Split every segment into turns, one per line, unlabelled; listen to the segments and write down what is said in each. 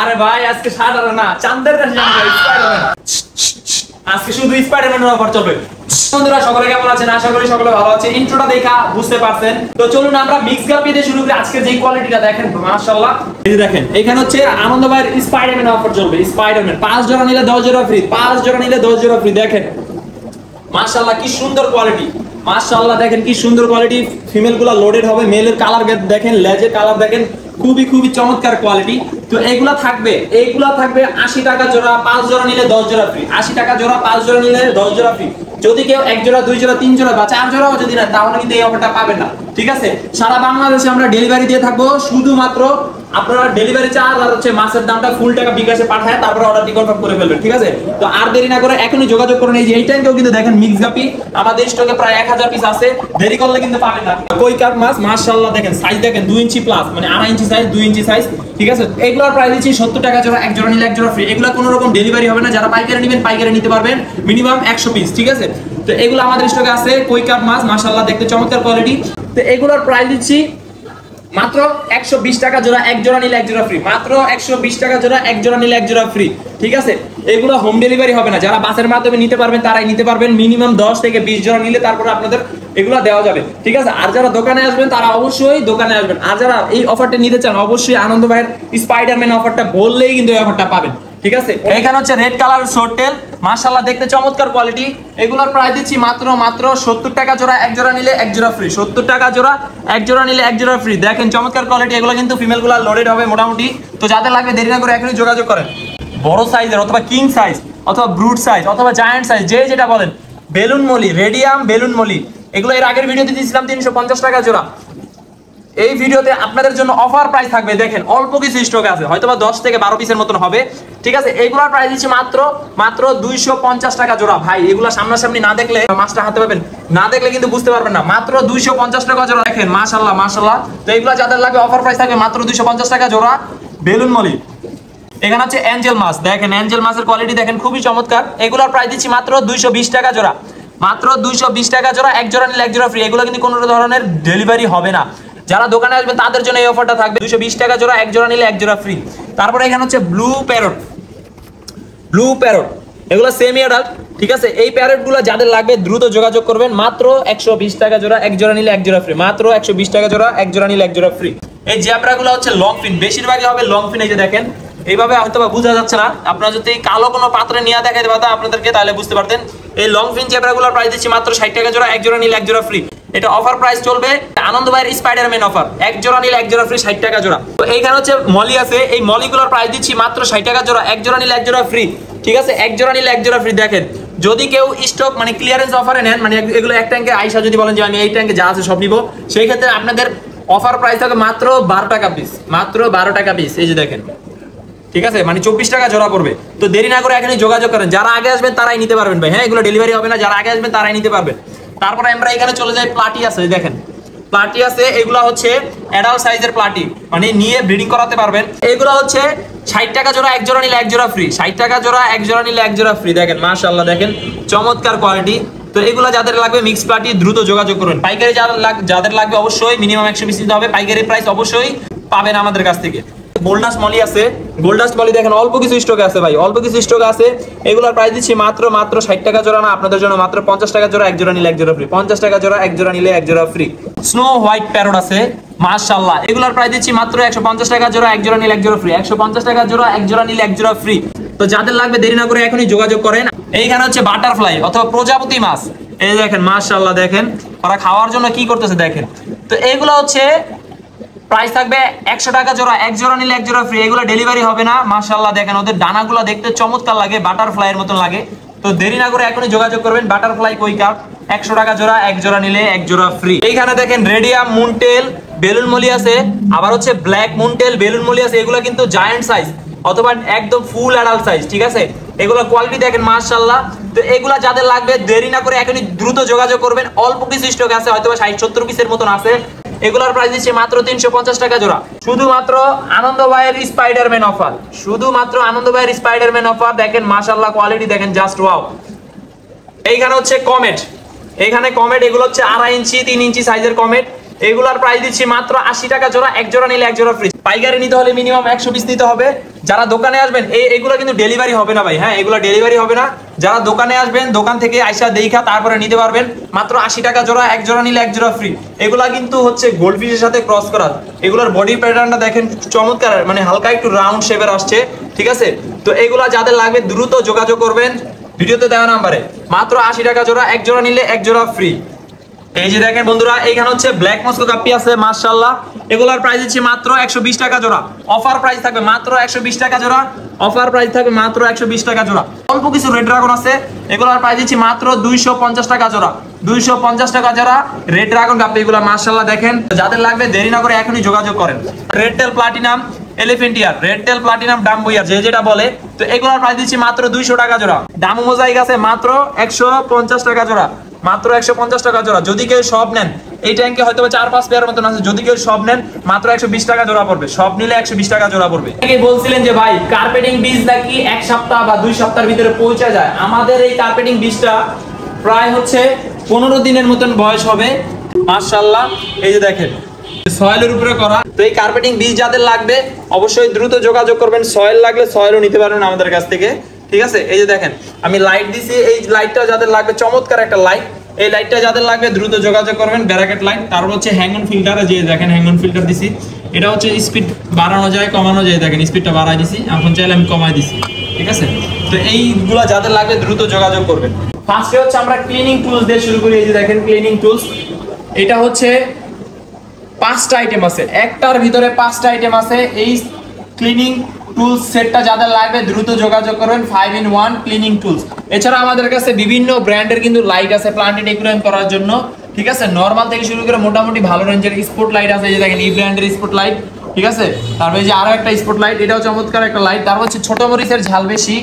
আরে ভাই আজকে সাধারণ না, চাঁদের কাছে যাবো স্পাইডারম্যান। আজকে শুধু স্পাইডারম্যানের অফার চলবে। বন্ধুরা সকলে কেমন আছেন? আশা করি সকলে ভালো আছে। ইন্ট্রোটা দেখা বুঝতে পারছেন। তো চলুন আমরা মিক্স গাপি দিয়ে শুরু করি। আজকে যে কোয়ালিটিটা দেখেন মাশাআল্লাহ, এই দেখেন এখানে হচ্ছে আনন্দ ভাইয়ের স্পাইডারম্যান অফার চলবে। স্পাইডারম্যান 5 জোড়া নিলে 10 জোড়া ফ্রি, 5 জোড়া নিলে 10 জোড়া ফ্রি। দেখেন মাশাআল্লাহ কি সুন্দর কোয়ালিটি, মাশাআল্লাহ দেখেন কি সুন্দর কোয়ালিটি। ফিমেল গুলা লোডেড হবে, মেলের কালার দেখেন, লেজের কালার দেখেন, খুবই খুবই চমৎকার কোয়ালিটি। তো এইগুলা থাকবে 80 টাকা জোড়া, 5 জোড়া নিলে 10 জোড়া ফ্রি। 80 টাকা জোড়া, 5 জোড়া নিলে 10 জোড়া ফ্রি। যদি কেউ 1 জোড়া 2 জোড়া 3 জোড়া বা 4 জোড়াও যদি নেন তাহলে কিন্তু এই অফারটা পাবেন না, ঠিক আছে? সারা বাংলাদেশে আমরা ডেলিভারি দিয়ে থাকবো। শুধুমাত্র আপনারা ডেলিভারি চার্জ আর হচ্ছে মাসের দামটা ফুল টাকা বিকাশে পাঠায় তারপরে অর্ডারটি কনফার্ম করে ফেলবেন, ঠিক আছে? তো আর দেরি না করে এখনই যোগাযোগ করুন। এই যে এই টাইমটাও কিন্তু দেখেন মিক্স গাপি আমাদের স্টকে প্রায় 1000 পিস আছে, দেরি করলে কিন্তু পাবেন না। কই কাপ মাছ মাশাআল্লাহ দেখেন, সাইজ দেখেন 2 ইঞ্চি প্লাস, মানে 2.5 ইঞ্চি সাইজ, 2 ইঞ্চি সাইজ, ঠিক আছে? এগুলোর প্রাইস দিচ্ছি 70 টাকা জোড়া, 1 জোড়া নিলে 1 জোড়া ফ্রি। এগুলো কোনো রকম ডেলিভারি হবে না। যারা পাইকারি নেবেন পাইকারি নিতে পারবেন, মিনিমাম 100 পিস, ঠিক আছে? তো এগুলো আমাদের স্টকে আছে। কই কাপ মাছ মাশাআল্লাহ দেখতে চমৎকার কোয়ালিটি। তো এগুলোর প্রাইস দিচ্ছি মাত্র 120 টাকা জোড়া, 1 জোড়া নিলে 1 জোড়া ফ্রি। মাত্র 120 টাকা জোড়া, 1 জোড়া নিলে 1 জোড়া ফ্রি, ঠিক আছে? এগুলো হোম ডেলিভারি হবে না। যারা বাসের মাধ্যমে নিতে পারবেন তারাই নিতে পারবেন। মিনিমাম 10 থেকে 20 জোড়া নিলে তারপরে আপনাদের এগুলো দেওয়া যাবে, ঠিক আছে? আর যারা দোকানে আসবেন তারা অবশ্যই দোকানে আসবেন। আর যারা এই অফারটা নিতে চান অবশ্যই আনন্দ ভাইয়ের স্পাইডারম্যান অফারটা বললেই কিন্তু এই অফারটা পাবেন, ঠিক আছে? এখানে হচ্ছে রেড কালার শর্ট টেল, মাশাআল্লাহ দেখতে চমৎকার কোয়ালিটি। এগুলোর প্রাইস দিচ্ছি মাত্র 70 টাকা জোড়া, 1 জোড়া নিলে 1 জোড়া ফ্রি। 70 টাকা জোড়া, 1 জোড়া নিলে 1 জোড়া ফ্রি। দেখেন চমৎকার কোয়ালিটি। এগুলো কিন্তু ফিমেল গুলা লোডেড হবে মোটামুটি। তো যাদের লাগবে দেরি না করে এখনই যোগাযোগ করেন। বড় সাইজের অথবা কিং সাইজ অথবা ব্রুট সাইজ অথবা জায়ান্ট সাইজ, যে যেটা বলেন। Balloon Moli, radium balloon Moli, এগুলো এর আগের ভিডিওতে দিয়েছিলাম 350 টাকা জোড়া। এই ভিডিওতে আপনাদের জন্য অফার প্রাইস থাকবে। দেখেন অল্প কিছু স্টক আছে, হয়তোবা 10 থেকে 12 পিসের মতন হবে, ঠিক আছে? এগুলোর প্রাইস দিচ্ছি মাত্র 250 টাকা জোড়া। ভাই এগুলো সামনাসামনি না দেখলে মাছটা হাতে পাবেন, না দেখলে কিন্তু বুঝতে পারবেন না। মাত্র 250 টাকা জোড়া। দেখেন মাশাআল্লাহ মাশাআল্লাহ। তো এগুলো যাদের লাগবে অফার প্রাইস থাকবে মাত্র 250 টাকা জোড়া। বেলুন মলি, এখানে হচ্ছে অ্যাঞ্জেল মাছ, দেখেন অ্যাঞ্জেল মাছের কোয়ালিটি দেখেন খুবই চমৎকার। এগুলোর প্রাইস দিচ্ছি মাত্র 220 টাকা জোড়া। মাত্র 220 টাকা জোড়া, 1 জোড়া নিলে 1 জোড়া ফ্রি। এগুলো কিন্তু কোনো ধরনের ডেলিভারি হবে না। যারা দোকানে আসবেন তাদের জন্য এই অফারটা থাকবে। 220 টাকা জোড়া, 1 জোড়া নিলে 1 জোড়া ফ্রি। তারপরে এখানে হচ্ছে ব্লু প্যারট, ব্লু প্যারট, এগুলো সেমি অ্যাডাল্ট, ঠিক আছে? এই প্যারটগুলো যাদের লাগবে দ্রুত যোগাযোগ করবেন। মাত্র 120 টাকা জোড়া, 1 জোড়া নিলে 1 জোড়া ফ্রি। মাত্র 120 টাকা জোড়া, 1 জোড়া নিলে 1 জোড়া ফ্রি। এই জ্যাবরাগুলো হচ্ছে লং ফিন, বেশিরভাগই হবে লং ফিন। এই যে দেখেন এইভাবে হয়তো বোঝা যাচ্ছে না, আপনারা যদি কালো কোনো পাত্রে নিয়ে দেখাইতে পারতাম আপনাদেরকে তাহলে বুঝতে পারতেন। এই লং ফিন জ্যাবরাগুলোর প্রাইস দিচ্ছি মাত্র 60 টাকা জোড়া, 1 জোড়া নিলে 1 জোড়া ফ্রি। এটা অফার প্রাইস চলবে আনন্দ ভাইয়ের স্পাইডারম্যান অফার। 1 জোড়া নিলে 1 জোড়া ফ্রি, 60 টাকা জোড়া। তো এইখানে হচ্ছে মলি আছে, এই মলিগুলোর প্রাইস দিচ্ছি মাত্র 60 টাকা জোড়া, 1 জোড়া নিলে 1 জোড়া ফ্রি, ঠিক আছে? 1 জোড়া নিলে 1 জোড়া ফ্রি। দেখেন যদি কেউ স্টক মানে ক্লিয়ারেন্স অফারে নেন, মানে এগুলো এক ট্যাঙ্কে আইসা যদি বলেন যে আমি এই ট্যাঙ্কে যা আছে সব নিব, সেই ক্ষেত্রে আপনাদের অফার প্রাইস থাকে মাত্র 12 টাকা পিস, মাত্র 12 টাকা পিস। এই যে দেখেন, ঠিক আছে? মানে 24 টাকা জোড়া পড়বে। তো দেরি না করে এখনই যোগাযোগ করেন। যারা আগে আসবেন তারাই নিতে পারবেন ভাই, হ্যাঁ? এগুলো ডেলিভারি হবে না, যারা আগে আসবেন তারাই নিতে পারবেন। তারপরে আমরা এখানে চলে যাই, প্লাটি আছে, দেখেন প্লাটি আছে। এগুলো হচ্ছে অ্যাডাল্ট সাইজের প্লাটি, মানে নিয়ে ব্রিডিং করাতে পারবেন। এগুলো হচ্ছে 60 টাকা জোড়া, 1 জোড়া নিলে 1 জোড়া ফ্রি। 60 টাকা জোড়া, 1 জোড়া নিলে 1 জোড়া ফ্রি। দেখেন মাশাআল্লাহ দেখেন চমৎকার কোয়ালিটি। তো এগুলো যাদের লাগবে মিক্স প্লাটি দ্রুত যোগাযোগ করুন। পাইকারি যাদের লাগবে অবশ্যই মিনিমাম 100 পিস নিতে হবে। পাইকারি প্রাইস অবশ্যই পাবেন আমাদের কাছ থেকে। গোল্ডাস্ট মলি আছে, গোল্ডাস্ট মলি দেখেন অল্প কিছু স্টকে আছে ভাই, অল্প কিছু স্টক আছে। এগুলোর প্রাইস দিচ্ছি মাত্র 60 টাকা জোড়া না, আপনাদের জন্য মাত্র 50 টাকা জোড়া, 1 জোড়া নিলে 1 জোড়া ফ্রি। 50 টাকা জোড়া, 1 জোড়া নিলে 1 জোড়া ফ্রি। স্নো হোয়াইট প্যারট আছে মাশাআল্লাহ, এগুলোর প্রাইস দিচ্ছি মাত্র 150 টাকা জোড়া, 1 জোড়া নিলে 1 জোড়া ফ্রি। 150 টাকা জোড়া, 1 জোড়া নিলে 1 জোড়া ফ্রি। তো যাদের লাগবে দেরি না করে এখনই যোগাযোগ করেন। এইখানে হচ্ছে বাটারফ্লাই অথবা প্রজাপতি মাছ, এই দেখেন মাশাআল্লাহ দেখেন ওরা খাওয়ার জন্য কি করতেছে দেখেন। তো এগুলো হচ্ছে প্রাইস থাকবে 100 টাকা জোড়া, 1 জোড়া নিলে 1 জোড়া ফ্রি। এগুলো ডেলিভারি হবে না। মাশাআল্লাহ দেখেন ওদের ডানাগুলো দেখতে চমৎকার লাগে, বাটারফ্লাইয়ের মতন লাগে। তো দেরি না করে এখনই যোগাযোগ করবেন। বাটারফ্লাই কই কাপ 100 টাকা জোড়া, 1 জোড়া নিলে 1 জোড়া ফ্রি। এইখানে দেখেন রেডিয়াম মুনটেল বেলুন মলি আছে, আবার হচ্ছে ব্ল্যাক মুনটেল বেলুন মলি আছে। এগুলো কিন্তু জায়ান্ট সাইজ অথবা একদম ফুল অ্যাডাল্ট সাইজ, ঠিক আছে? এগুলো কোয়ালিটি দেখেন মাশাআল্লাহ। তো এগুলা যাদের লাগবে দেরি না করে এখনই দ্রুত যোগাযোগ করবেন। অল্প কিছু স্টক আছে, হয়তোবা 60-70 পিসের মতন আছে। এগুলোর প্রাইস দিচ্ছে মাত্র 350 টাকা জোড়া। শুধুমাত্র আনন্দ ভাইয়ের স্পাইডারম্যান অফার, শুধুমাত্র আনন্দ ভাইয়ের স্পাইডারম্যান অফার। দেখেন মাশাআল্লাহ কোয়ালিটি দেখেন জাস্ট ওয়াও। এইখানে হচ্ছে কমেট, এইখানে কমেট, এগুলো হচ্ছে 2.5 ইঞ্চি 3 ইঞ্চি সাইজের কমেট। এগুলার প্রাইস দিচ্ছি মাত্র 80 টাকা জোড়া, এক জোড়া নিলে এক জোড়া ফ্রি। পাইকারি নিতে হলে মিনিমাম 100 পিস নিতে হবে। যারা দোকানে আসবেন এগুলো কিন্তু ডেলিভারি হবে না ভাই, হ্যাঁ এগুলো ডেলিভারি হবে না। যারা দোকানে আসবেন দোকান থেকে আইসা দেখা তারপরে নিতে পারবেন। মাত্র 80 টাকা জোড়া, এক জোড়া নিলে এক জোড়া ফ্রি। এগুলা কিন্তু হচ্ছে গোল্ডফিশের সাথে ক্রস করা। এগুলোর বডি প্যাটার্নটা দেখেন চমৎকার, মানে হালকা একটু রাউন্ড শেপের আসছে, ঠিক আছে। তো এগুলা যাদের লাগবে দ্রুত যোগাযোগ করবেন ভিডিওতে দেওয়া নাম্বারে। মাত্র 80 টাকা জোড়া, এক জোড়া নিলে এক জোড়া ফ্রি। এই যে দেখেন বন্ধুরা, এইখানে হচ্ছে ব্ল্যাক মস্কো গাপ্পি আছে মাশাআল্লাহ। এগুলোর প্রাইস দিচ্ছি মাত্র 120 টাকা জোড়া। অফার প্রাইস থাকবে মাত্র 120 টাকা জোড়া। অফার প্রাইস থাকবে মাত্র 120 টাকা জোড়া। অল্প কিছু রেড ড্রাগন আছে, এগুলোর প্রাইস দিচ্ছি মাত্র 250 টাকা জোড়া। 250 টাকা জোড়া রেড ড্রাগন গাপ্পি, এগুলো মাশাআল্লাহ দেখেন। যাদের লাগবে দেরি না করে এখনই যোগাযোগ করেন। রেড টেল প্লাটিনাম, এলিফ্যান্ট ইয়ার, রেড টেল প্লাটিনাম, ডাম্বো ইয়ার, যে যেটা বলে। তো এগুলোর প্রাইস দিচ্ছি মাত্র 200 টাকা জোড়া। ডামো মোজাইক আছে মাত্র 150 টাকা জোড়া। মাত্র 150 টাকা জোড়া। যদি কেউ সব নেন, এই ট্যাঙ্কে হয়তো 4-5 পেয়ার মতন আছে, যদি কেউ সব নেন মাত্র 120 টাকা জোড়া পড়বে। সব নিলে 120 টাকা জোড়া পড়বে। অনেকেই বলছিলেন যে ভাই কার্পেটিং বীজ নাকি 1 সপ্তাহ বা 2 সপ্তাহের ভিতরে পৌঁছে যায়। আমাদের এই কার্পেটিং বীজটা প্রায় হচ্ছে 15 দিনের মতন বয়স হবে মাশাআল্লাহ। এই যে দেখেন সয়েলের উপরে করা। তো এই কার্পেটিং বীজ যাদের লাগবে অবশ্যই দ্রুত যোগাযোগ করবেন। সয়েল লাগলে সয়েলও নিতে পারবেন আমাদের কাছ থেকে, ঠিক আছে। এই যে দেখেন আমি লাইট দিছি, এই লাইটটা যাদের লাগবে চমৎকার একটা লাইট। এই লাইটটা যাদের লাগবে দ্রুত যোগাযোগ করবেন। ব্যারাকেট লাইট। তারপর হচ্ছে হ্যাং অন ফিল্টার, যে দেখেন হ্যাং অন ফিল্টার দিছি। এটা হচ্ছে স্পিড বাড়ানো যায় কমানো যায়, দেখেন স্পিডটা বাড়াই দিছি, এখন চাইলে আমি কমাই দিছি, ঠিক আছে। তো এইগুলা যাদের লাগবে দ্রুত যোগাযোগ করবেন। ফার্স্টে হচ্ছে আমরা ক্লিনিং টুলস দিয়ে শুরু করি। এই যে দেখেন ক্লিনিং টুলস, এটা হচ্ছে 5টা আইটেম আছে, একটার ভিতরে 5টা আইটেম আছে। এই ক্লিনিং টুলস সেটটা যাদের লাগবে দ্রুত যোগাযোগ করবেন। 5-in-1 cleaning tools. এছাড়া আমাদের কাছে বিভিন্ন ব্র্যান্ডের কিন্তু লাইট আছে প্লান্টেড একুয়ারিয়াম করার জন্য, ঠিক আছে। নরমাল থেকে শুরু করে মোটামুটি ভালো রেঞ্জের স্পট লাইট আছে। এই যে দেখেন এই ব্র্যান্ডের স্পট লাইট, ঠিক আছে। তারপরে এই যে আরো একটা স্পট লাইট, এটাও চমৎকার একটা লাইট। তারপর হচ্ছে ছোট মরিচের ঝাল বেশি,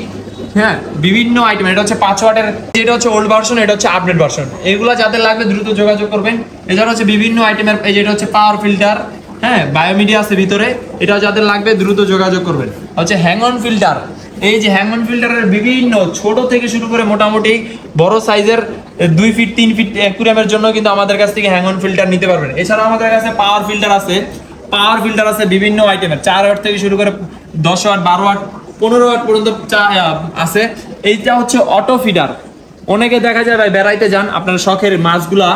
হ্যাঁ বিভিন্ন আইটেম। এটা হচ্ছে 5 ওয়াটের, যেটা হচ্ছে ওল্ড ভার্সন, এটা হচ্ছে আপডেট ভার্সন। এগুলো যাদের লাগবে দ্রুত যোগাযোগ করবেন। এছাড়া হচ্ছে বিভিন্ন আইটেমের, এই যেটা হচ্ছে পাওয়ার ফিল্টার, হ্যাঁ বায়োমিডিয়া আছে ভিতরে, এটা যাদের লাগবে দ্রুত যোগাযোগ করবেন। হচ্ছে হ্যাং অন ফিল্টার, এই যে হ্যাং অন ফিল্টারের বিভিন্ন ছোট থেকে শুরু করে মোটামুটি বড় সাইজের 2 ফিট 3 ফিট অ্যাকুয়ারিয়ামের জন্য কিন্তু আমাদের কাছ থেকে হ্যাং অন ফিল্টার নিতে পারবেন। এছাড়া আমাদের কাছে পাওয়ার ফিল্টার আছে। পাওয়ার ফিল্টার আছে বিভিন্ন আইটেমের, 4 ওয়াট থেকে শুরু করে 10 ওয়াট 12 ওয়াট 15 ওয়াট পর্যন্ত আছে। এইটা হচ্ছে অটো ফিডার। অনেকে দেখা যায় ভাই বেড়াইতে যান, আপনার শখের মাছগুলা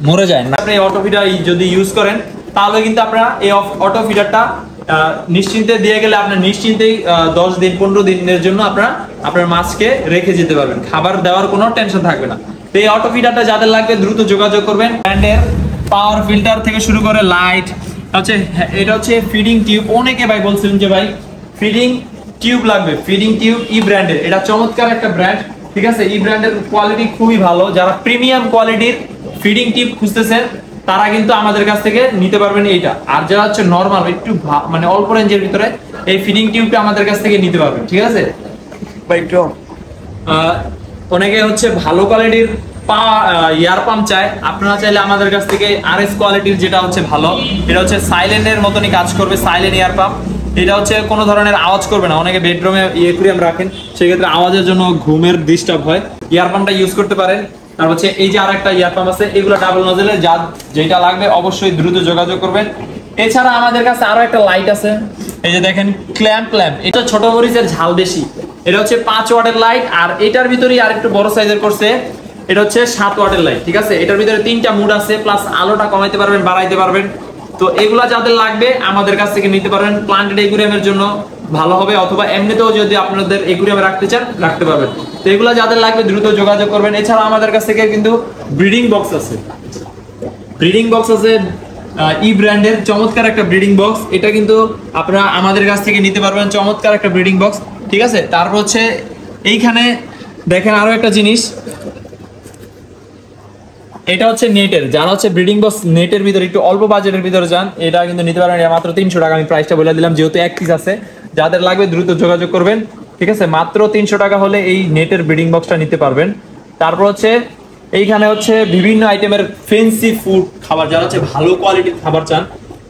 মরে যায় না, আপনি অটো ফিডার যদি ইউজ করেন তাহলে কিন্তু আপনারা এই অটো ফিডারটা নিশ্চিন্তে দিয়ে গেলে আপনার নিশ্চিন্তেই 10 দিন 15 দিনের জন্য আপনার মাছকে রেখে যেতে পারবেন। খাবার দেওয়ার কোনো টেনশন থাকবে না। তো এই অটো ফিডারটা যাদের লাগবে দ্রুত যোগাযোগ করবেন। ব্র্যান্ডের পাওয়ার ফিল্টার থেকে শুরু করে লাইট হচ্ছে, এটা হচ্ছে ফিডিং টিউব। অনেকে ভাই বলছিলেন যে ভাই ফিডিং টিউব লাগবে, ফিডিং টিউব ই ব্র্যান্ডের, এটা চমৎকার একটা ব্র্যান্ড, ঠিক আছে। ই ব্র্যান্ডের কোয়ালিটি খুবই ভালো। যারা প্রিমিয়াম কোয়ালিটির ফিডিং টিউব খুঁজতেছেন তারা কিন্তু আমাদের কাছ থেকে নিতে পারবেন এইটা। আর যারা হচ্ছে নরমাল একটু মানে অল্প রেঞ্জের ভিতরে এই ফিডিং টিউবটা আমাদের কাছ থেকে নিতে পারবেন, ঠিক আছে। অনেকে হচ্ছে ভালো কোয়ালিটির ইয়ার পাম্প চায়, আপনারা চাইলে আমাদের কাছ থেকে আরএস কোয়ালিটির যেটা হচ্ছে ভালো, এটা হচ্ছে সাইলেন্টের মতনই কাজ করবে, সাইলেন্ট ইয়ার পাম্প। এটা হচ্ছে কোনো ধরনের আওয়াজ করবে না। অনেকে বেডরুমে অ্যাকুয়ারিয়াম রাখেন, সেক্ষেত্রে আওয়াজের জন্য ঘুমের ডিস্টার্ব হয়, ইয়ার পাম্পটা ইউজ করতে পারেন। তারপর হচ্ছে এই যে আরেকটা ইয়ার পাম্প আছে, এগুলো ডাবল নজেলের, যেটা লাগবে অবশ্যই দ্রুত যোগাযোগ করবেন। এছাড়া আমাদের কাছে আরো একটা লাইট আছে, এই যে দেখেন ক্ল্যাম্প। এটা ছোট মরিচের ঝাল বেশি, এটা হচ্ছে 5 ওয়াটের লাইট। আর এটার ভিতরেই আর একটু বড় সাইজের করছে, এটা হচ্ছে 7 ওয়াটের লাইট, ঠিক আছে। এটার ভিতরে 3টা মুড আছে, প্লাস আলোটা কমাইতে পারবেন বাড়াইতে পারবেন। তো এগুলা যাদের লাগবে আমাদের কাছ থেকে নিতে পারবেন। প্লান্টেড একুয়ারিয়ামের জন্য ভালো হবে, অথবা এমনিতেও যদি আপনাদের একুয়ারিয়ামে রাখতে চান রাখতে পারবেন। তো এগুলা যাদের লাগবে দ্রুত যোগাযোগ করবেন। এছাড়া আমাদের কাছ থেকে কিন্তু ব্রিডিং বক্স আছে, ব্রিডিং বক্স আছে ই ব্র্যান্ডের, চমৎকার একটা ব্রিডিং বক্স। এটা কিন্তু আপনারা আমাদের কাছ থেকে নিতে পারবেন, চমৎকার একটা ব্রিডিং বক্স, ঠিক আছে। তারপর হচ্ছে এইখানে দেখেন আরো একটা জিনিস, এটা হচ্ছে নেটের, যারা হচ্ছে ব্রিডিং বক্স নেটের ভিতরে একটু অল্প বাজেটের ভিতরে যান, এটা কিন্তু নিতে পারেন। এটা মাত্র 300 টাকা, আমি প্রাইসটা বলে দিলাম, যেহেতু 1 পিস আছে। যাদের লাগবে দ্রুত যোগাযোগ করবেন, ঠিক আছে। মাত্র 300 টাকা হলে এই নেটের ব্রিডিং বক্সটা নিতে পারবেন। তারপর হচ্ছে এইখানে হচ্ছে বিভিন্ন আইটেমের ফেন্সি ফুড খাবার, যারা হচ্ছে ভালো কোয়ালিটির খাবার চান,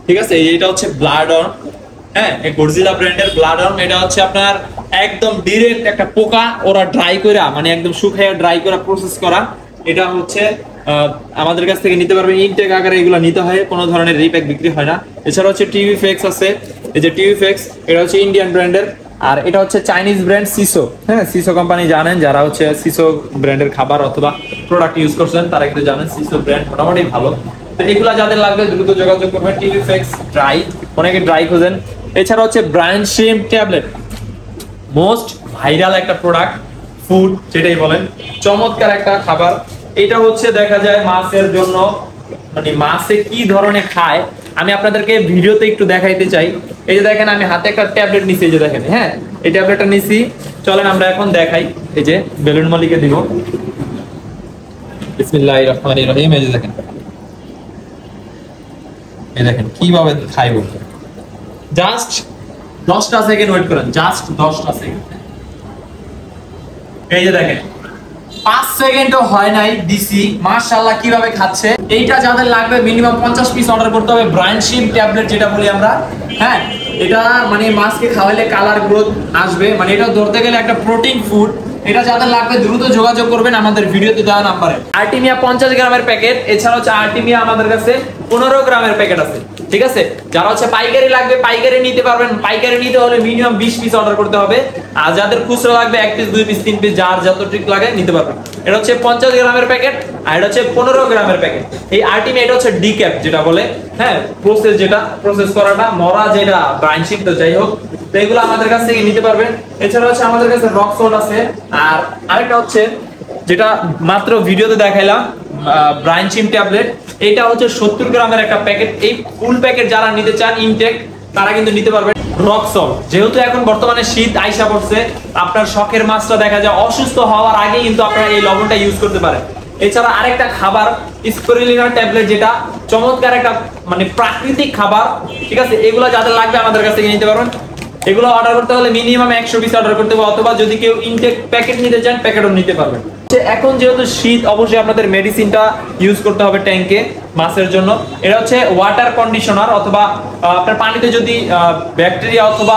ঠিক আছে। এটা হচ্ছে ব্লাডন, হ্যাঁ এই গডজিলা ব্র্যান্ডের ব্লাডন। এটা হচ্ছে আপনার একদম ডাইরেক্ট একটা পোকা ওরা ড্রাই করে, মানে একদম শুকায় ড্রাই করে প্রসেস করা। এটা হচ্ছে আমাদের কাছ থেকে নিতে পারবেন। ইনটেক আকারে এগুলো নিতে হয়, কোনো ধরনের রিপ্যাক বিক্রি হয় না। এছাড়া হচ্ছে টিভি ফেক্স আছে, এই যে টিভি ফেক্স, এটা হচ্ছে ইন্ডিয়ান ব্র্যান্ডের, আর এটা হচ্ছে চাইনিজ ব্র্যান্ড সিসো। হ্যাঁ, সিসো কোম্পানি জানেন, যারা হচ্ছে সিসো ব্র্যান্ডের খাবার অথবা প্রোডাক্ট ইউজ করছেন তারা কিন্তু জানেন সিসো ব্র্যান্ড মোটামুটি ভালো। তো এগুলা যাদের লাগবে দ্রুত যোগাযোগ করবেন। টিভি ফেক্স ড্রাই, অনেকে ড্রাই খোঁজেন। এছাড়া হচ্ছে Brian shrimp tablet, most viral একটা প্রোডাক্ট, ফুড যেটাই বলেন, চমৎকার একটা খাবার। এটা হচ্ছে দেখা যায় মাছের জন্য, মানে মাছে কি ধরনের খায় আমি আপনাদেরকে ভিডিওতে একটু দেখাইতে চাই। এই যে দেখেন আমি হাতে একটা ট্যাবলেট নিছি, এই যে দেখেন, হ্যাঁ এই ট্যাবলেটটা নিছি, চলেন আমরা এখন দেখাই। এই যে বেলুন মলিকে দিব, বিসমিল্লাহির রহমানির রহিম। এই যে দেখেন, এই দেখেন কিভাবে খাইব, জাস্ট 10টা সেকেন্ড ওয়েট করেন, জাস্ট 10টা সেকেন্ড। এই যে দেখেন 5 সেকেন্ডও হয় নাই দিছি, মাশাআল্লাহ কিভাবে খাচ্ছে। এইটা যাদের লাগবে মিনিমাম 50 পিস অর্ডার করতে হবে। ব্রায়ান শ্রিম্প ট্যাবলেট যেটা বলি আমরা, হ্যাঁ এটা মানে মাছকে খাওয়াইলে কালার গ্রোথ আসবে, মানে এটা ধরতে গেলে একটা প্রোটিন ফুড। এটা যাদের লাগবে দ্রুত যোগাযোগ করবেন আমাদের ভিডিওতে দেওয়া নাম্বারে। আর্টিমিয়া 50 গ্রামের প্যাকেট, এছাড়া হচ্ছে আর্টিমিয়া আমাদের কাছে 15 গ্রামের প্যাকেট আছে, ঠিক আছে। যারা হচ্ছে পাইকারি লাগবে পাইকারি নিতে পারবেন, পাইকারি নিতে হলে মিনিমাম 20 পিস অর্ডার করতে হবে। আর যাদের খুচরা লাগবে 1 পিস 2 পিস 3 পিস যার যতটুকু লাগে নিতে পারবেন। এটা হচ্ছে 50 গ্রামের প্যাকেট, আর এটা হচ্ছে 15 গ্রামের প্যাকেট। এই আর্টিমিয়া এটা হচ্ছে ডিক্যাপ যেটা বলে, হ্যাঁ প্রসেস, যেটা প্রসেস করাটা মরা, যেটা ব্রায়ান শ্রিম্প, তো যাই হোক, তো এগুলো আমাদের কাছ থেকে নিতে পারবেন। এছাড়া হচ্ছে আমাদের কাছে রকসোল আছে, আর আরেকটা হচ্ছে যেটা মাত্র ভিডিওতে দেখাইলাম ব্রায়ান শ্রিম্প ট্যাবলেট, এটা হচ্ছে 70 গ্রামের একটা প্যাকেট। এই ফুল প্যাকেট যারা নিতে চান ইনটেক তারা কিন্তু নিতে পারবেন। রকসল, যেহেতু এখন বর্তমানে শীত আইসা পড়ছে, আপনার শখের মাছটা দেখা যায় অসুস্থ হওয়ার আগে কিন্তু আপনারা এই লবণটা ইউজ করতে পারেন। এছাড়া আরেকটা খাবার স্পিরুলিনা ট্যাবলেট, যেটা চমৎকার একটা মানে প্রাকৃতিক খাবার, ঠিক আছে। এগুলো যাদের লাগবে আমাদের কাছ থেকে নিতে পারবেন। এগুলো অর্ডার করতে হলে মিনিমাম 100 পিস অর্ডার করতে হবে, অথবা যদি কেউ ইনটেক প্যাকেট নিতে চান প্যাকেটও নিতে পারবেন। এখন যেহেতু শীত, অবশ্যই আপনাদের মেডিসিনটা ইউজ করতে হবে ট্যাঙ্কে মাছের জন্য। এটা হচ্ছে ওয়াটার কন্ডিশনার, অথবা আপনার পানিতে যদি ব্যাকটেরিয়া অথবা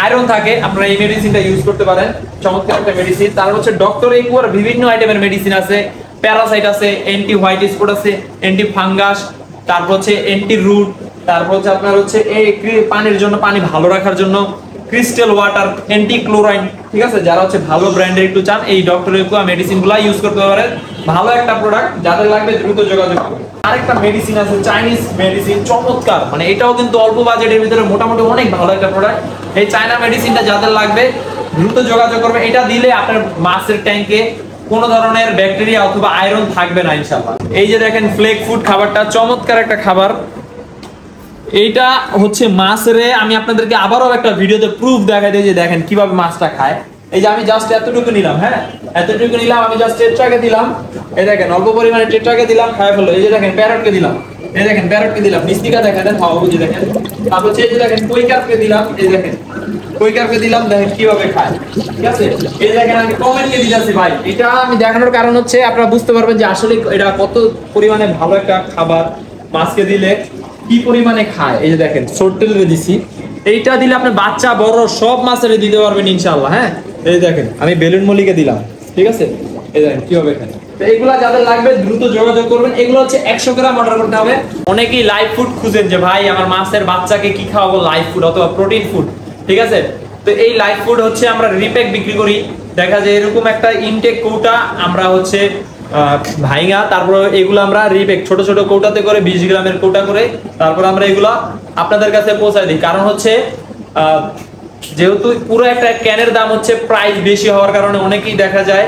আয়রন থাকে আপনারা এই মেডিসিনটা ইউজ করতে পারেন, চমৎকার একটা মেডিসিন। তারপর হচ্ছে ডক্টর একুয়ার বিভিন্ন আইটেমের মেডিসিন আছে, প্যারাসাইট আছে, অ্যান্টি হোয়াইট স্পট আছে, অ্যান্টি ফাঙ্গাস, তারপর হচ্ছে অ্যান্টি রুট, তারপর হচ্ছে আপনার হচ্ছে এই পানির জন্য, পানি ভালো রাখার জন্য ক্রিস্টাল ওয়াটার, অ্যান্টি ক্লোরাইন, ঠিক আছে। যারা হচ্ছে ভালো ব্র্যান্ডের একটু চান এই ডক্টর একুয়া মেডিসিনগুলো ইউজ করতে পারেন, ভালো একটা প্রোডাক্ট। যাদের লাগবে দ্রুত যোগাযোগ করুন। আরেকটা মেডিসিন আছে চাইনিজ মেডিসিন, চমৎকার, মানে এটাও কিন্তু অল্প বাজেটের ভিতরে মোটামুটি অনেক ভালো একটা প্রোডাক্ট। এই চায়না মেডিসিনটা যাদের লাগবে দ্রুত যোগাযোগ করবে। এটা দিলে আপনার মাছের ট্যাঙ্কে কোনো ধরনের ব্যাকটেরিয়া অথবা আয়রন থাকবে না ইনশাআল্লাহ। এই যে দেখেন ফ্লেক ফুড খাবারটা, চমৎকার একটা খাবার। এইটা হচ্ছে মাছরে, আমি আপনাদেরকে আবারও একটা ভিডিওতে প্রুফ দেখাই দিই যে দেখেন কিভাবে মাছটা খায়। এই যে আমি জাস্ট এতটুকু নিলাম, হ্যাঁ এতটুকু নিলাম, আমি জাস্ট টেট্রাকে দিলাম, এই দেখেন অল্প পরিমাণে টেট্রাকে দিলাম, খায় ফেললো। এই যে দেখেন প্যারটকে দিলাম, এই দেখেন প্যারটকে দিলাম, মিষ্টিকা দেখেন খাওয়া বুঝে দেখেন। তারপর এই যে দেখেন কুইকারকে দিলাম, এই দেখেন কুইকারকে দিলাম, দেখেন কিভাবে খায়, ঠিক আছে। এই দেখেন আমি কমেন্টকে দিতেছি ভাই, এটা আমি দেখানোর কারণ হচ্ছে আপনারা বুঝতে পারবেন যে আসলে এটা কত পরিমাণে ভালো একটা খাবার, মাছকে দিলে কি পরিমাণে খায়। এই যে দেখেন সোরটেলে দিছি, এইটা দিলে আপনি বাচ্চা বড় সব মাছের দিতে পারবেন ইনশাআল্লাহ। হ্যাঁ এই দেখেন আমি বেলুন মলিকে দিলাম, ঠিক আছে। এই দেখেন কিভাবে খায়। তো এগুলা যাদের লাগবে দ্রুত যোগাযোগ করবেন। এগুলো হচ্ছে 100 গ্রাম অর্ডার করতে হবে। অনেকেই লাইভ ফুড খুঁজেন যে ভাই আমার মাছের বাচ্চাকে কি খাওয়াবো, লাইভ ফুড অথবা প্রোটিন ফুড, ঠিক আছে। তো এই লাইভ ফুড হচ্ছে আমরা রিপ্যাক বিক্রি করি। দেখা যায় এরকম একটা ইনটেক কৌটা আমরা হচ্ছে ভাইঙা, তারপর এগুলো আমরা রিপ্যাক ছোট ছোট কৌটাতে করে 20 গ্রামের কৌটা করে তারপর আমরা এগুলো আপনাদের কাছে পৌঁছায় দিই। কারণ হচ্ছে যেহেতু পুরো একটা ক্যানের দাম হচ্ছে প্রাইস বেশি হওয়ার কারণে অনেকেই দেখা যায়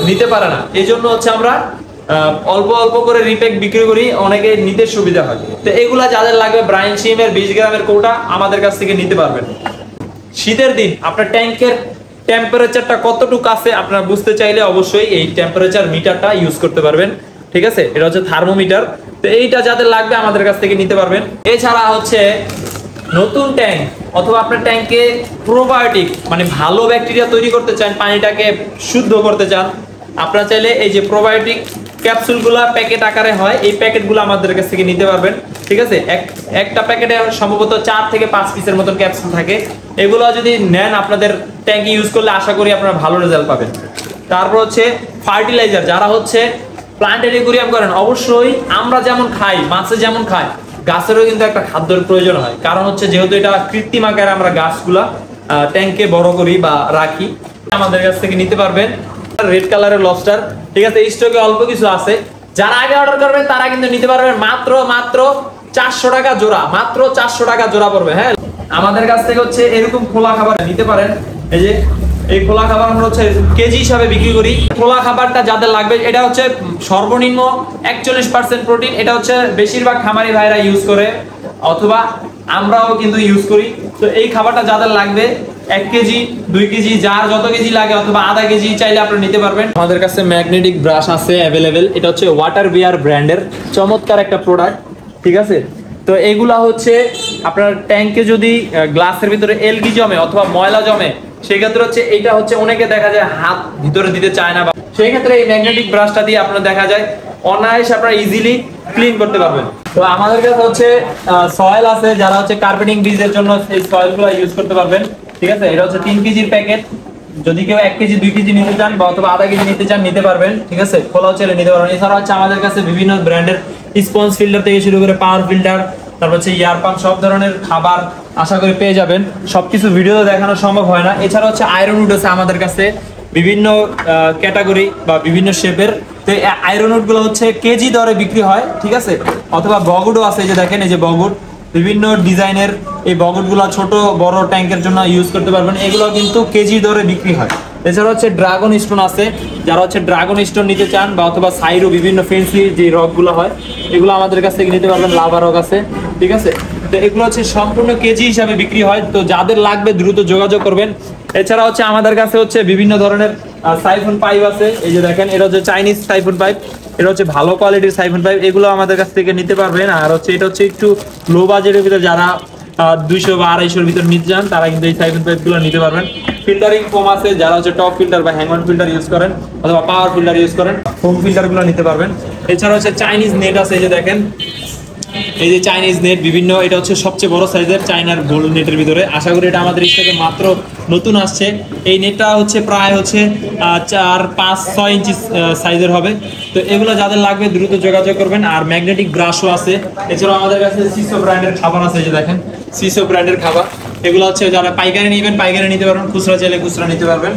নিতে পারে না, এই জন্য হচ্ছে আমরা অল্প অল্প করে রিপ্যাক বিক্রি করি, অনেকে নিতে সুবিধা হয়। তো এগুলা যাদের লাগবে ব্রায়ান শ্রিম্পের 20 গ্রামের কৌটা আমাদের কাছ থেকে নিতে পারবেন। শীতের দিন আপনার ট্যাঙ্কের টেম্পারেচারটা কতটুকু আছে আপনারা বুঝতে চাইলে অবশ্যই এই টেম্পারেচার মিটারটা ইউজ করতে পারবেন, ঠিক আছে। এটা হচ্ছে থার্মোমিটার। তো এইটা যাদের লাগবে আমাদের কাছ থেকে নিতে পারবেন। এছাড়া হচ্ছে নতুন ট্যাঙ্ক অথবা আপনার ট্যাঙ্কে প্রোবায়োটিক মানে ভালো ব্যাকটেরিয়া তৈরি করতে চান, পানিটাকে শুদ্ধ করতে চান, আপনারা চাইলে এই যে প্রোবায়োটিক ক্যাপসুলগুলো প্যাকেট আকারে হয়, এই প্যাকেটগুলো আমাদের কাছ থেকে নিতে পারবেন, ঠিক আছে। একটা প্যাকেটে সম্ভবত 4 থেকে 5 পিসের মতন ক্যাপসুল থাকে। এগুলো যদি নেন আপনাদের ট্যাঙ্কে ইউজ করলে আশা করি আপনারা ভালো রেজাল্ট পাবেন। তারপর হচ্ছে ফার্টিলাইজার, যারা হচ্ছে প্লান্টেড অ্যাকুয়ারিয়াম করেন, অবশ্যই আমরা যেমন খাই, মাছে যেমন খাই, গাছেরও কিন্তু একটা খাদ্যের প্রয়োজন হয়। কারণ হচ্ছে যেহেতু এটা কৃত্রিম আকারে আমরা গাছগুলা ট্যাঙ্কে বড় করি বা রাখি, আমাদের কাছ থেকে নিতে পারবেন। রেড কালারের লবস্টার, ঠিক আছে, স্টকে অল্প কিছু আছে। যারা আগে অর্ডার করবেন তারা কিন্তু নিতে পারবেন মাত্র 400 টাকা জোড়া, মাত্র 400 টাকা জোড়া পড়বে। হ্যাঁ, আমাদের কাছ থেকে হচ্ছে এরকম খোলা খাবার নিতে পারেন। এই যে এই খোলা খাবার আমরা হচ্ছে কেজি হিসাবে বিক্রি করি। খোলা খাবারটা যাদের লাগবে, এটা হচ্ছে সর্বনিম্ন 41% প্রোটিন। এটা হচ্ছে বেশিরভাগ খামারি ভাইরা ইউজ করে, অথবা আমরাও কিন্তু ইউজ করি। তো এই খাবারটা যাদের লাগবে 1 কেজি 2 কেজি যার যত কেজি লাগে, অথবা আধা কেজি চাইলে আপনারা নিতে পারবেন। আমাদের কাছে ম্যাগনেটিক ব্রাশ আছে অ্যাভেলেবেল। এটা হচ্ছে ওয়াটার বিয়ার ব্র্যান্ডের চমৎকার একটা প্রোডাক্ট, ঠিক আছে। তো এগুলা হচ্ছে আপনার ট্যাঙ্কে যদি গ্লাসের ভিতরে এলগি জমে অথবা ময়লা জমে, সেই ক্ষেত্রে হচ্ছে এইটা হচ্ছে অনেকে দেখা যায় হাত ভিতরে দিতে চায় না, সেই ক্ষেত্রে এই ম্যাগনেটিক ব্রাশটা দিয়ে আপনার দেখা যায় অনায়াসে আপনারা ইজিলি ক্লিন করতে পারবেন। তো আমাদের কাছে হচ্ছে সয়েল আছে, যারা হচ্ছে কার্পেটিং বীজের জন্য এই সয়েলগুলো ইউজ করতে পারবেন, ঠিক আছে। এটা হচ্ছে 3 কেজির প্যাকেট। যদি কেউ 1 কেজি 2 কেজি নিতে চান বা অথবা আধা কেজি নিতে চান নিতে পারবেন, ঠিক আছে, খোলাও ছেলে নিতে পারবেন। এছাড়া হচ্ছে আমাদের কাছে বিভিন্ন ব্র্যান্ডের স্পঞ্জ ফিল্টার থেকে শুরু করে পাওয়ার ফিল্টার, তারপর হচ্ছে ইয়ার পাম্প, সব ধরনের খাবার আশা করি পেয়ে যাবেন। সবকিছু ভিডিওতে দেখানো সম্ভব হয় না। এছাড়া হচ্ছে আয়রন উড আছে আমাদের কাছে বিভিন্ন ক্যাটাগরি বা বিভিন্ন শেপের। তো আয়রন উড গুলো হচ্ছে কেজি দরে বিক্রি হয়, ঠিক আছে, অথবা বগুডও আছে। এই যে দেখেন, এই যে বগুড, বিভিন্ন ডিজাইনের এই বগুডগুলো ছোট বড় ট্যাঙ্কের জন্য ইউজ করতে পারবেন। এগুলো কিন্তু কেজি দরে বিক্রি হয়। এছাড়া হচ্ছে ড্রাগন স্টোন আছে, যারা হচ্ছে ড্রাগন স্টোন নিতে চান বা অথবা সাইরো বিভিন্ন ফেন্সি যে রকগুলো হয়, এগুলো আমাদের কাছ থেকে নিতে পারবেন। লাভা রক আছে, ঠিক আছে। তো এগুলো হচ্ছে সম্পূর্ণ কেজি হিসাবে বিক্রি হয়। তো যাদের লাগবে দ্রুত যোগাযোগ করবেন। এছাড়া হচ্ছে আমাদের কাছে হচ্ছে বিভিন্ন ধরনের সাইফন পাইপ আছে। এই যে দেখেন, এটা হচ্ছে চাইনিজ সাইফন পাইপ, এটা হচ্ছে ভালো কোয়ালিটির সাইফন পাইপ, এগুলো আমাদের কাছ থেকে নিতে পারবেন। আর হচ্ছে এটা হচ্ছে একটু লো বাজেটের ভিতরে যারা 200 বা 250 ভিতর নিতে চান তারা কিন্তু এই সাইফন পাইপগুলো নিতে পারবেন। ফিল্টারিং ফোম আছে, যারা হচ্ছে টপ ফিল্টার বা হ্যাংঅন ফিল্টার ইউজ করেন অথবা পাওয়ার ফিল্টার ইউজ করেন, ফোম ফিল্টারগুলো নিতে পারবেন। এছাড়া হচ্ছে চাইনিজ নেট আছে, এই যে দেখেন, এই যে চাইনিজ নেট বিভিন্ন, এটা হচ্ছে সবচেয়ে বড় সাইজের চাইনার গোল্ড নেটের ভিতরে। আশা করি এটা আমাদের স্টকে মাত্র নতুন আসছে। এই নেটটা হচ্ছে প্রায় হচ্ছে 4, 5, 6 ইঞ্চি সাইজের হবে। তো এগুলো যাদের লাগবে দ্রুত যোগাযোগ করবেন। আর ম্যাগনেটিক ব্রাশও আছে। এছাড়াও আমাদের কাছে সিসো ব্র্যান্ডের খাবার আছে, এই যে দেখেন, সিসো ব্র্যান্ডের খাবার। এগুলো হচ্ছে যারা পাইকারি নেবেন পাইকারি নিতে পারবেন, খুচরা চাইলে খুচরা নিতে পারবেন।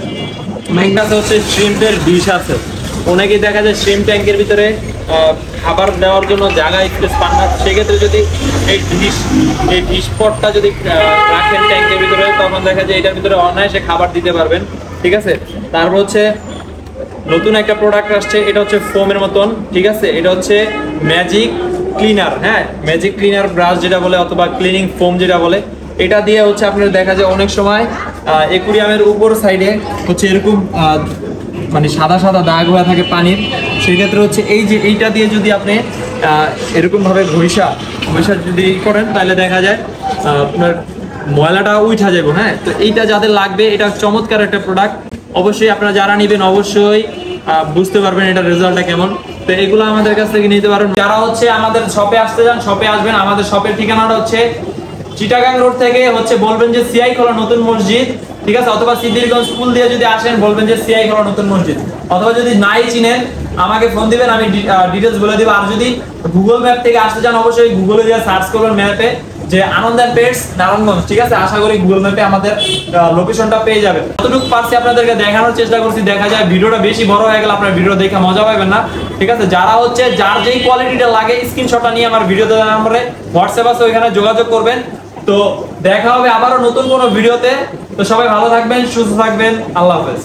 মেইন কাছে হচ্ছে শ্রিম্পের ডিশ আছে। অনেকেই দেখা যায় শ্রিম্প ট্যাঙ্কের ভিতরে খাবার দেওয়ার জন্য জায়গা স্পেস পান না, সেক্ষেত্রে যদি এই ডিশ পটটা যদি রাখেন ট্যাঙ্কের ভিতরে, তখন দেখা যায় এটার ভিতরে অনায়াসে খাবার দিতে পারবেন, ঠিক আছে। তারপর হচ্ছে নতুন একটা প্রোডাক্ট আসছে, এটা হচ্ছে ফোমের মতন, ঠিক আছে। এটা হচ্ছে ম্যাজিক ক্লিনার, হ্যাঁ, ম্যাজিক ক্লিনার ব্রাশ যেটা বলে অথবা ক্লিনিং ফোম যেটা বলে। এটা দিয়ে হচ্ছে আপনার দেখা যায় অনেক সময় অ্যাকুয়ারিয়ামের উপর সাইডে হচ্ছে এরকম মানে সাদা সাদা দাগ হয়ে থাকে পানির, সেক্ষেত্রে হচ্ছে এই যে এইটা দিয়ে যদি আপনি এরকম ভাবে ঘষা যদি করেন, তাহলে দেখা যায় আপনার ময়লাটা উঠা যাবে। হ্যাঁ, তো এইটা যাদের লাগবে, এটা চমৎকার একটা প্রোডাক্ট। অবশ্যই আপনারা যারা নেবেন অবশ্যই বুঝতে পারবেন এটার রেজাল্টটা কেমন। তো এগুলো আমাদের কাছ থেকে নিতে পারবেন। যারা হচ্ছে আমাদের শপে আসতে চান, শপে আসবেন। আমাদের শপের ঠিকানাটা হচ্ছে চিটাগাং রোড থেকে হচ্ছে বলবেন যে সিআই খোলা নতুন মসজিদ, ঠিক আছে, অথবা সিদ্দিরগঞ্জ স্কুল দিয়ে যদি আসেন বলবেন যে সিআই খোলা নতুন মসজিদ, অথবা যদি নাই চিনেন আমাকে ফোন দিবেন, আমি ডিটেলস বলে দিব। আর যদি গুগল ম্যাপ থেকে আসতে চান অবশ্যই গুগলে গিয়ে সার্চ করবেন ম্যাপে যে আনন্দ এন্ড পেটস নারায়ণগঞ্জ, ঠিক আছে। আশা করি গুগল ম্যাপে আমাদের লোকেশনটা পেয়ে যাবেন। যতটুকু পারছি আপনাদেরকে দেখানোর চেষ্টা করছি। দেখা যায় ভিডিওটা বেশি বড় হয়ে গেলে আপনার ভিডিও দেখে মজা পাবেন না, ঠিক আছে। যারা হচ্ছে যার যেই কোয়ালিটিটা লাগে স্ক্রিনশটটা নিয়ে আমার ভিডিও দেওয়ার নম্বরে হোয়াটসঅ্যাপ আছে, ওইখানে যোগাযোগ করবেন। তো দেখা হবে আবারও নতুন কোনো ভিডিওতে। তো সবাই ভালো থাকবেন, সুস্থ থাকবেন, আল্লাহ হাফেজ।